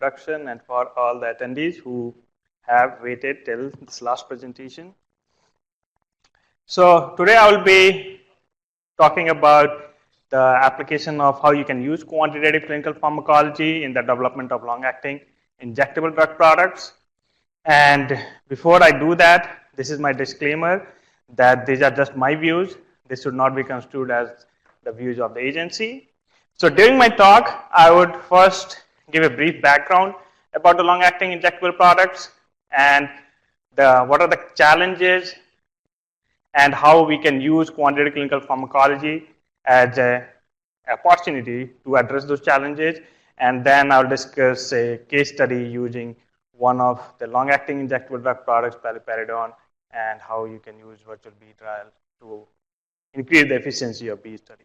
introduction and for all the attendees who have waited till this last presentation. So today I will be talking about the application of how you can use quantitative clinical pharmacology in the development of long-acting injectable drug products. And before I do that, this is my disclaimer that these are just my views. This should not be construed as the views of the agency. So during my talk, I would first give a brief background about the long-acting injectable products and what are the challenges and how we can use quantitative clinical pharmacology as an opportunity to address those challenges. And then I'll discuss a case study using one of the long-acting injectable drug products, paliperidone, and how you can use virtual B trial to increase the efficiency of B study.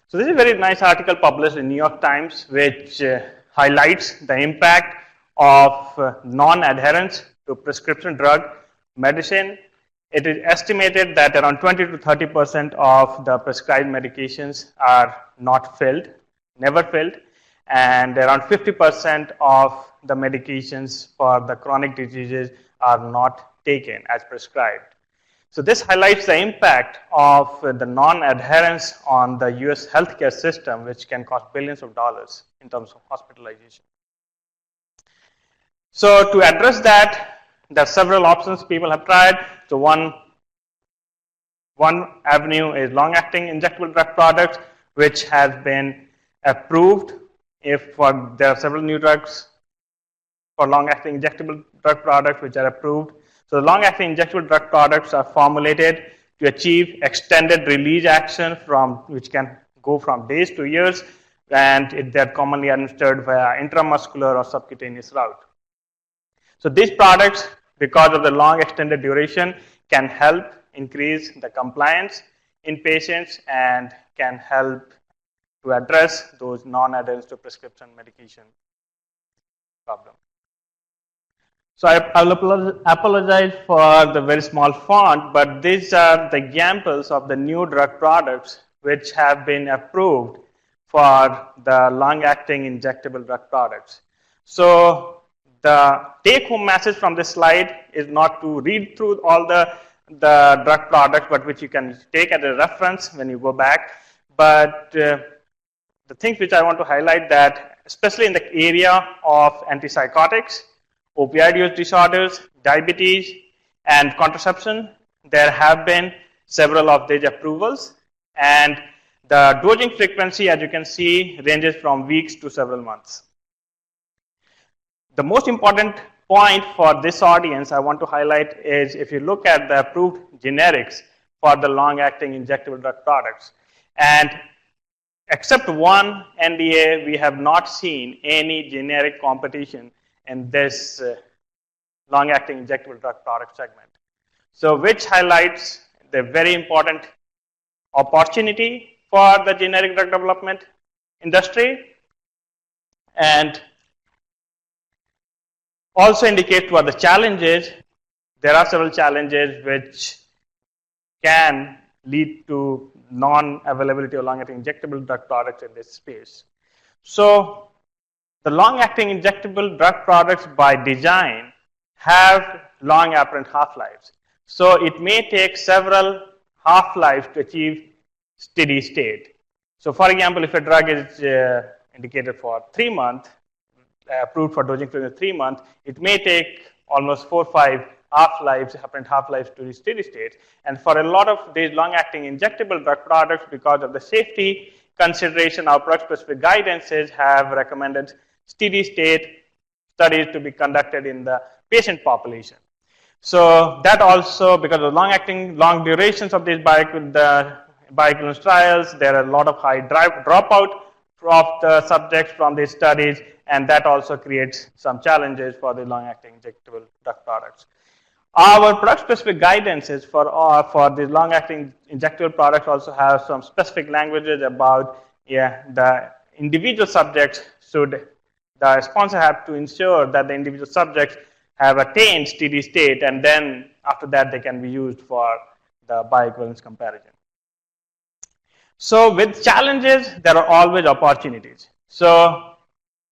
So this is a very nice article published in New York Times, which highlights the impact of non-adherence to prescription drug medicine. It is estimated that around 20 to 30% of the prescribed medications are not filled, never filled, and around 50% of the medications for the chronic diseases are not taken as prescribed. So this highlights the impact of the non-adherence on the US healthcare system, which can cost billions of dollars in terms of hospitalization. So to address that, there are several options people have tried. So one avenue is long-acting injectable drug products, which has been approved. There are several new drugs for long-acting injectable drug products which are approved. So the long-acting injectable drug products are formulated to achieve extended release action which can go from days to years, and they're commonly administered via intramuscular or subcutaneous route. So these products, because of the long extended duration, can help increase the compliance in patients and can help to address those non-adherence to prescription medication problem. So I will apologize for the very small font, but these are the examples of the new drug products which have been approved for the long-acting injectable drug products. So the take-home message from this slide is not to read through all the drug products, but which you can take as a reference when you go back. But the things which I want to highlight that, especially in the area of antipsychotics, opioid use disorders, diabetes, and contraception, there have been several of these approvals, and the dosing frequency, as you can see, ranges from weeks to several months. The most important point for this audience I want to highlight is if you look at the approved generics for the long-acting injectable drug products, and except one NDA, we have not seen any generic competition in this long-acting injectable drug product segment. So which highlights the very important opportunity for the generic drug development industry, and also indicate what the challenges. There are several challenges which can lead to non-availability of long-acting injectable drug products in this space. So the long-acting injectable drug products by design have long apparent half-lives. So it may take several half-lives to achieve steady state. So for example, if a drug is indicated for 3 months, approved for dosing for 3 months, it may take almost 4 or 5 half-lives, apparent half-lives to reach steady state. And for a lot of these long-acting injectable drug products, because of the safety consideration, our product-specific guidances have recommended steady state studies to be conducted in the patient population. So that also, because of long durations of these bioequivalence trials, there are a lot of high dropout of the subjects from these studies, and that also creates some challenges for the long-acting injectable drug products. Our product-specific guidances for the long-acting injectable products also have some specific languages about the individual subjects the sponsor have to ensure that the individual subjects have attained steady state, and then after that they can be used for the bioequivalence comparison. So with challenges, there are always opportunities. So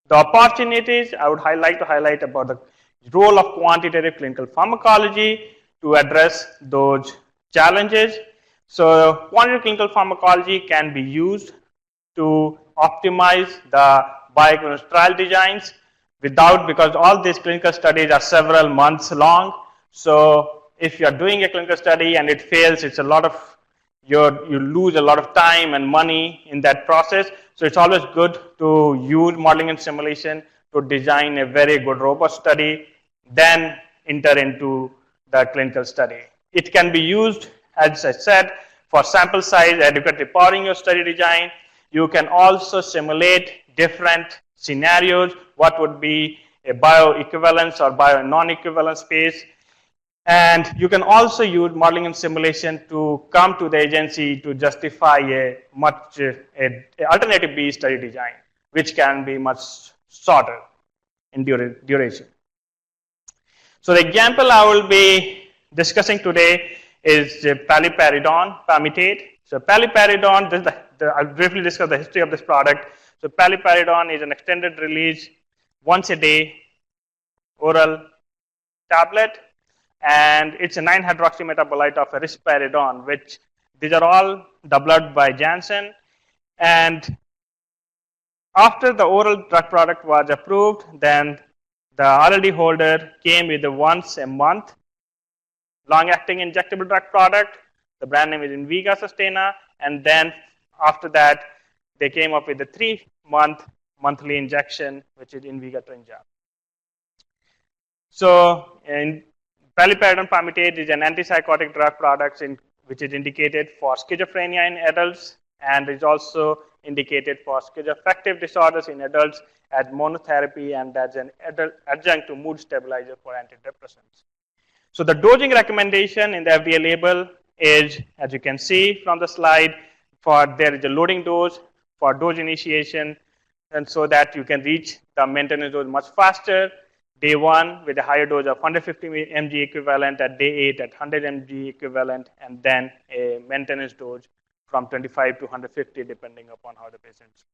the opportunities I would like to highlight about the role of quantitative clinical pharmacology to address those challenges. So quantitative clinical pharmacology can be used to optimize the bioequivalence trial designs because all these clinical studies are several months long. So if you are doing a clinical study and it fails, it's a lot of you lose a lot of time and money in that process. So it's always good to use modeling and simulation to design a very good robust study, then enter into the clinical study. It can be used, as I said, for sample size, adequately powering your study design. You can also simulate different scenarios, what would be a bioequivalence or bio-non-equivalence space. And you can also use modeling and simulation to come to the agency to justify a alternative B study design, which can be much shorter in duration. So the example I will be discussing today is paliperidone palmitate. So paliperidone, I'll briefly discuss the history of this product. So paliperidone is an extended release, once a day oral tablet, and it's a 9-hydroxymetabolite of risperidone, which these are all developed by Janssen. And after the oral drug product was approved, then the RLD holder came with a once a month long-acting injectable drug product. The brand name is Invega Sustena, and then after that, they came up with a 3-month monthly injection, which is Invega Trinja. So, paliperidone palmitate is an antipsychotic drug product which is indicated for schizophrenia in adults and is also indicated for schizoaffective disorders in adults as monotherapy and as an adjunct to mood stabilizer for antidepressants. So the dosing recommendation in the FDA label is, as you can see from the slide, there is a loading dose for dose initiation, and so that you can reach the maintenance dose much faster. Day 1 with a higher dose of 150 mg equivalent, at day 8 at 100 mg equivalent, and then a maintenance dose from 25 to 150 depending upon how the patients.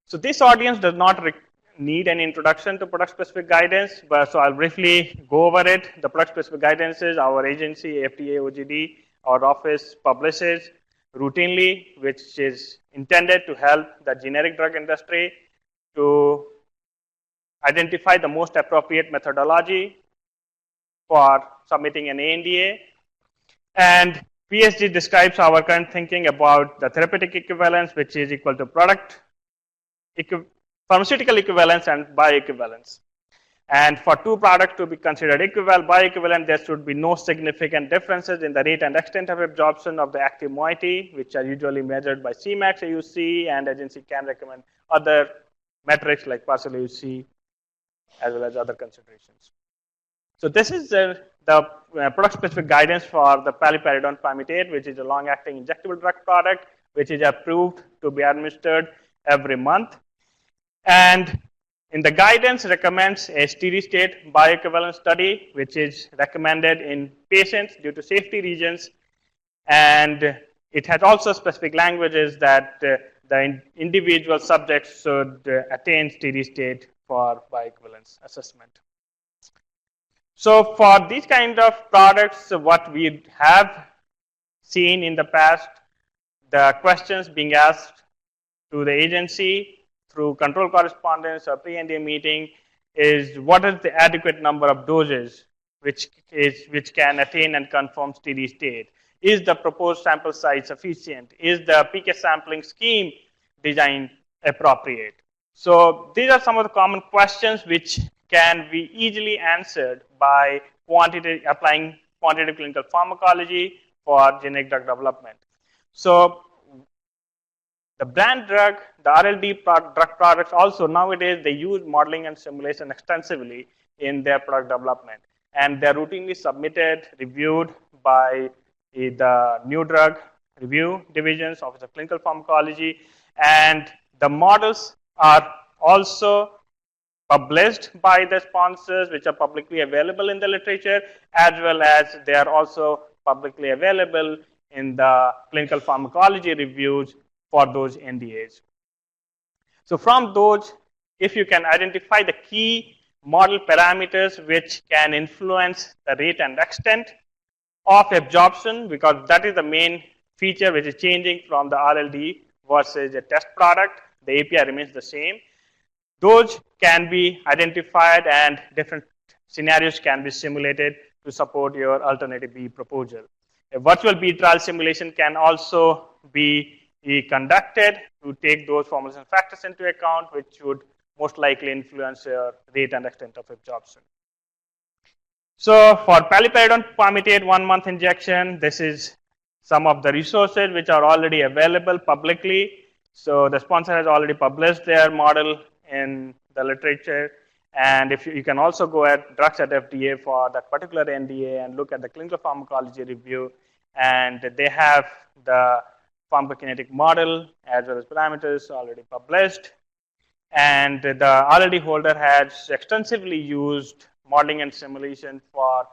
So this audience does not need an introduction to product-specific guidance, but so I'll briefly go over it. The product-specific guidance is our agency, FDA, OGD, our office publishes routinely, which is intended to help the generic drug industry to identify the most appropriate methodology for submitting an ANDA. And PSG describes our current thinking about the therapeutic equivalence, which is equal to pharmaceutical equivalence and bioequivalence. And for two products to be considered bioequivalent, there should be no significant differences in the rate and extent of absorption of the active moiety, which are usually measured by Cmax AUC, and agency can recommend other metrics like partial AUC as well as other considerations. So this is the product-specific guidance for the paliperidone palmitate, which is a long-acting injectable drug product, which is approved to be administered every month. And in the guidance recommends a steady-state bioequivalence study, which is recommended in patients due to safety reasons. And it has also specific languages that the individual subjects should attain steady state for bioequivalence assessment. So for these kind of products, what we have seen in the past, the questions being asked to the agency through control correspondence or pre-NDA meeting is what is the adequate number of doses which can attain and confirm steady state? Is the proposed sample size sufficient? Is the PK sampling scheme design appropriate? So these are some of the common questions which can be easily answered by applying quantitative clinical pharmacology for generic drug development. So the brand drug, the RLD drug products also nowadays they use modeling and simulation extensively in their product development, and they're routinely submitted, reviewed by the new drug review divisions, Office of Clinical Pharmacology, and the models are also published by the sponsors, which are publicly available in the literature, as well as they are also publicly available in the clinical pharmacology reviews for those NDAs. So from those, if you can identify the key model parameters which can influence the rate and extent of absorption, because that is the main feature which is changing from the RLD versus a test product, the API remains the same. Those can be identified and different scenarios can be simulated to support your alternative B proposal. A virtual B trial simulation can also be conducted to take those formulation factors into account, which would most likely influence your rate and extent of absorption. So for paliperidone palmitate 1 month injection, this is some of the resources which are already available publicly. So the sponsor has already published their model in the literature. And if you can also go at drugs at FDA for that particular NDA and look at the clinical pharmacology review. And they have the pharmacokinetic model as well as parameters already published. And the RLD holder has extensively used modeling and simulation for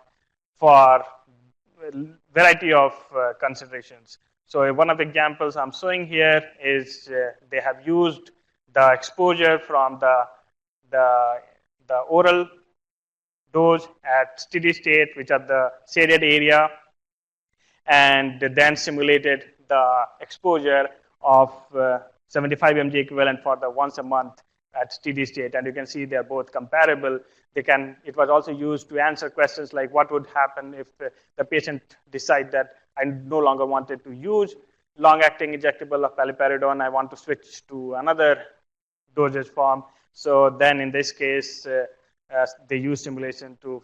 variety of considerations. So one of the examples I'm showing here is they have used the exposure from the oral dose at steady state, which are the shaded area, and then simulated the exposure of 75 mg equivalent for the once a month at steady state, and you can see they're both comparable. It was also used to answer questions like what would happen if the patient decide that I no longer wanted to use long-acting injectable of paliperidone, I want to switch to another dosage form. So then in this case, they use simulation to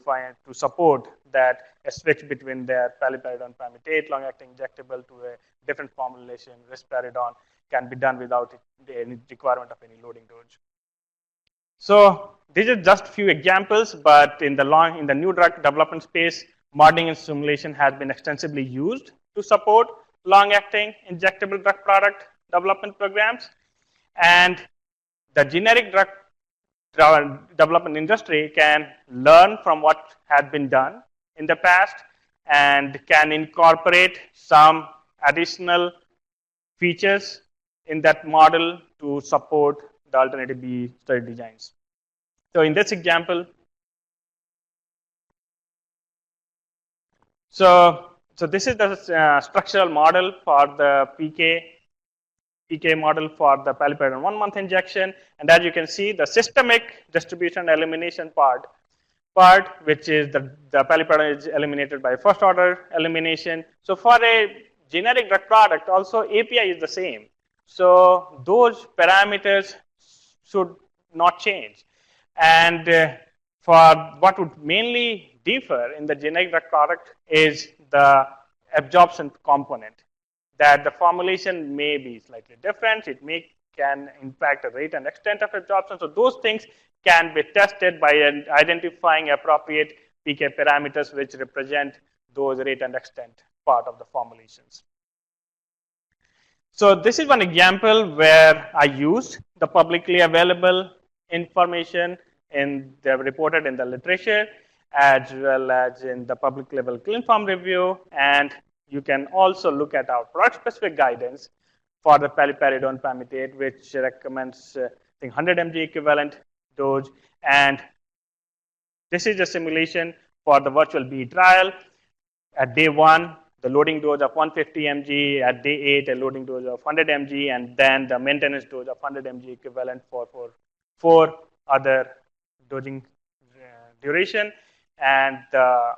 support that a switch between their paliperidone palmitate long-acting injectable to a different formulation, risperidone, can be done without any requirement of any loading dose. So these are just few examples, but in the new drug development space, modeling and simulation has been extensively used to support long-acting injectable drug product development programs. And the generic drug development industry can learn from what had been done in the past and can incorporate some additional features in that model to support the alternative B study designs. So in this example, so this is the structural model for the PK model for the paliperidone 1 month injection, and as you can see, the systemic distribution elimination part, which is the paliperidone is eliminated by first order elimination. So for a generic drug product, also API is the same. So those parameters should not change. And for what would mainly differ in the generic drug product is the absorption component, that the formulation may be slightly different. It can impact the rate and extent of absorption. So those things can be tested by identifying appropriate PK parameters which represent those rate and extent part of the formulations. So this is one example where I used the publicly available information reported in the literature as well as in the public level ClinPharm review, and you can also look at our product-specific guidance for the paliperidone palmitate, which recommends I think 100 mg equivalent dose, and this is a simulation for the virtual B trial. At day 1, the loading dose of 150 mg, at day 8, a loading dose of 100 mg, and then the maintenance dose of 100 mg equivalent for 4 other dosing duration. And the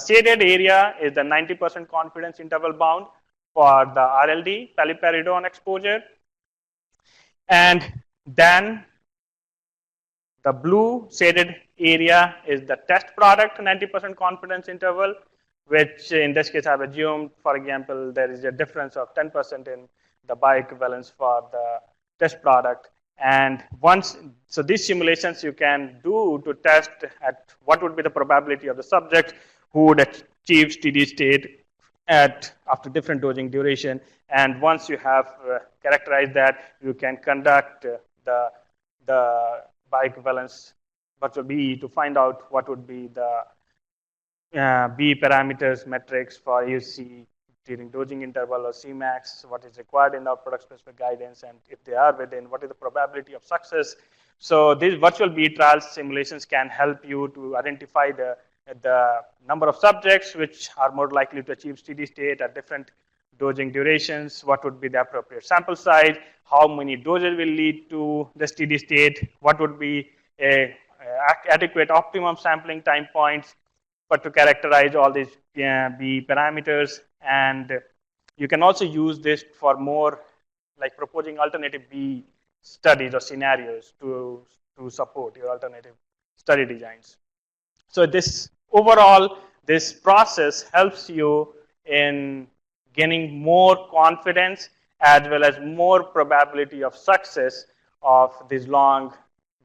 shaded area is the 90% confidence interval bound for the RLD paliperidone exposure. And then the blue shaded area is the test product 90% confidence interval, which in this case I've assumed, for example, there is a difference of 10% in the bioequivalence for the test product. And so these simulations you can do to test at what would be the probability of the subject who would achieve steady state after different dosing duration. And once you have characterized that, you can conduct the bioequivalence virtual BE to find out what would be the B parameters metrics for UC during dosing interval or Cmax, what is required in our product specific guidance, and if they are within, what is the probability of success. So these virtual B trials simulations can help you to identify the number of subjects which are more likely to achieve steady state at different dosing durations, what would be the appropriate sample size, how many doses will lead to the steady state, what would be a adequate optimum sampling time points, but to characterize all these B parameters. And you can also use this for more like proposing alternative B studies or scenarios to support your alternative study designs. So this overall, this process helps you in gaining more confidence as well as more probability of success of these long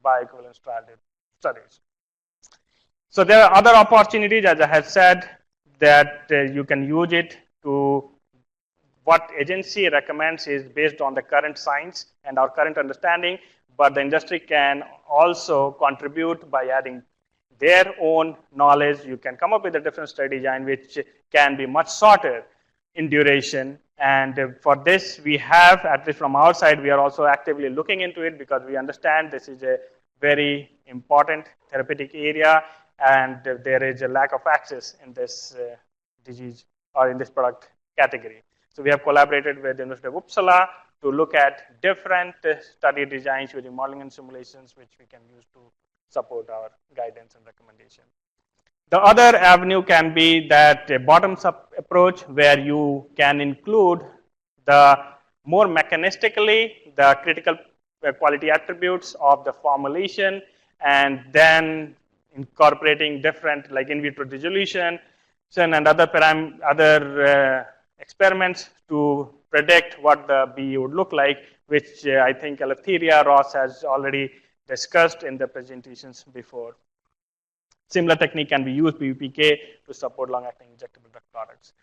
bioequivalence trial studies. So there are other opportunities, as I have said, that you can use it to what agency recommends is based on the current science and our current understanding, but the industry can also contribute by adding their own knowledge. You can come up with a different study design which can be much shorter in duration. And for this, we have, at least from our side, we are also actively looking into it because we understand this is a very important therapeutic area and there is a lack of access in this disease or in this product category. So we have collaborated with the University of Uppsala to look at different study designs using modeling and simulations, which we can use to support our guidance and recommendation. The other avenue can be that a bottoms-up approach where you can include the more mechanistically the critical quality attributes of the formulation and then incorporating different like in vitro dissolution and other experiments to predict what the B would look like, which I think Eleftheria Ross has already discussed in the presentations before. Similar technique can be used, PBPK, to support long-acting injectable drug products.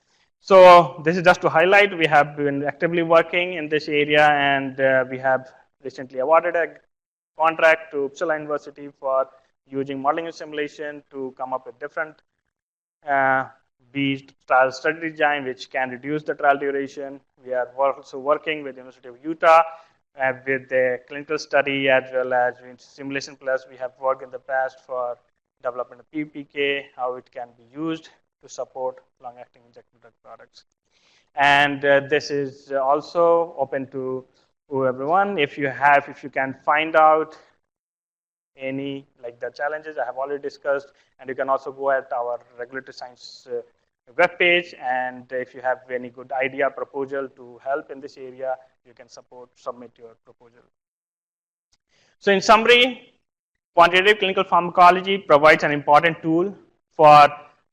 So this is just to highlight, we have been actively working in this area and we have recently awarded a contract to Uppsala University for using modeling and simulation to come up with different B trial study design which can reduce the trial duration. We are also working with the University of Utah with the clinical study as well as Simulation Plus. We have worked in the past for development of PPK, how it can be used to support long-acting injectable drug products. And this is also open to everyone. If you can find out any like the challenges I have already discussed, and you can also go at our regulatory science webpage, and if you have any good idea, proposal to help in this area, you can submit your proposal. So in summary, quantitative clinical pharmacology provides an important tool for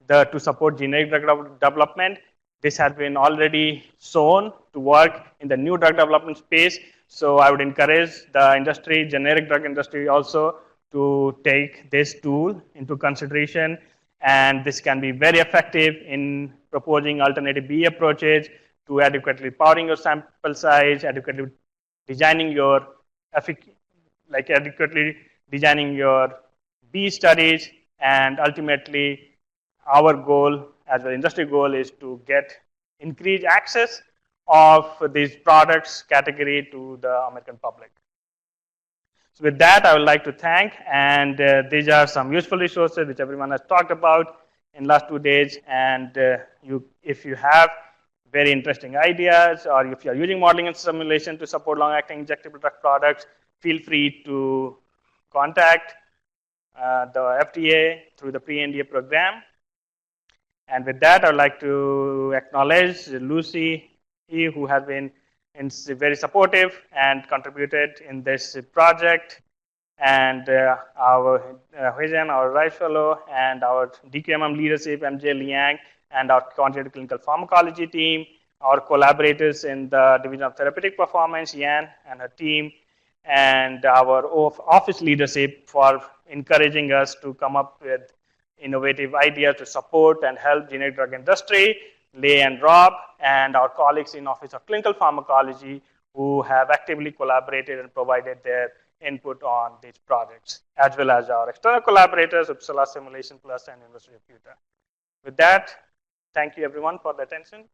to support generic drug development. This has been already shown to work in the new drug development space. So I would encourage the industry, generic drug industry also, to take this tool into consideration. And this can be very effective in proposing alternative B approaches to adequately powering your sample size, adequately designing your adequately designing your B studies, and ultimately our goal as an industry goal is to get increased access of these products category to the American public. So with that, I would like to thank, and these are some useful resources which everyone has talked about in last 2 days. And if you have very interesting ideas, or if you are using modeling and simulation to support long-acting injectable drug products, feel free to contact the FDA through the pre-NDA program. And with that, I would like to acknowledge Lucy, who has been very supportive and contributed in this project, and our Huizen, our Rice Fellow, and our DQMM leadership, MJ Liang, and our quantitative clinical pharmacology team, our collaborators in the Division of Therapeutic Performance, Yan and her team, and our office leadership for encouraging us to come up with innovative ideas to support and help generic drug industry, Lei and Rob, and our colleagues in Office of Clinical Pharmacology who have actively collaborated and provided their input on these projects, as well as our external collaborators, Uppsala Simulation Plus and University of Utah. With that, thank you everyone for the attention.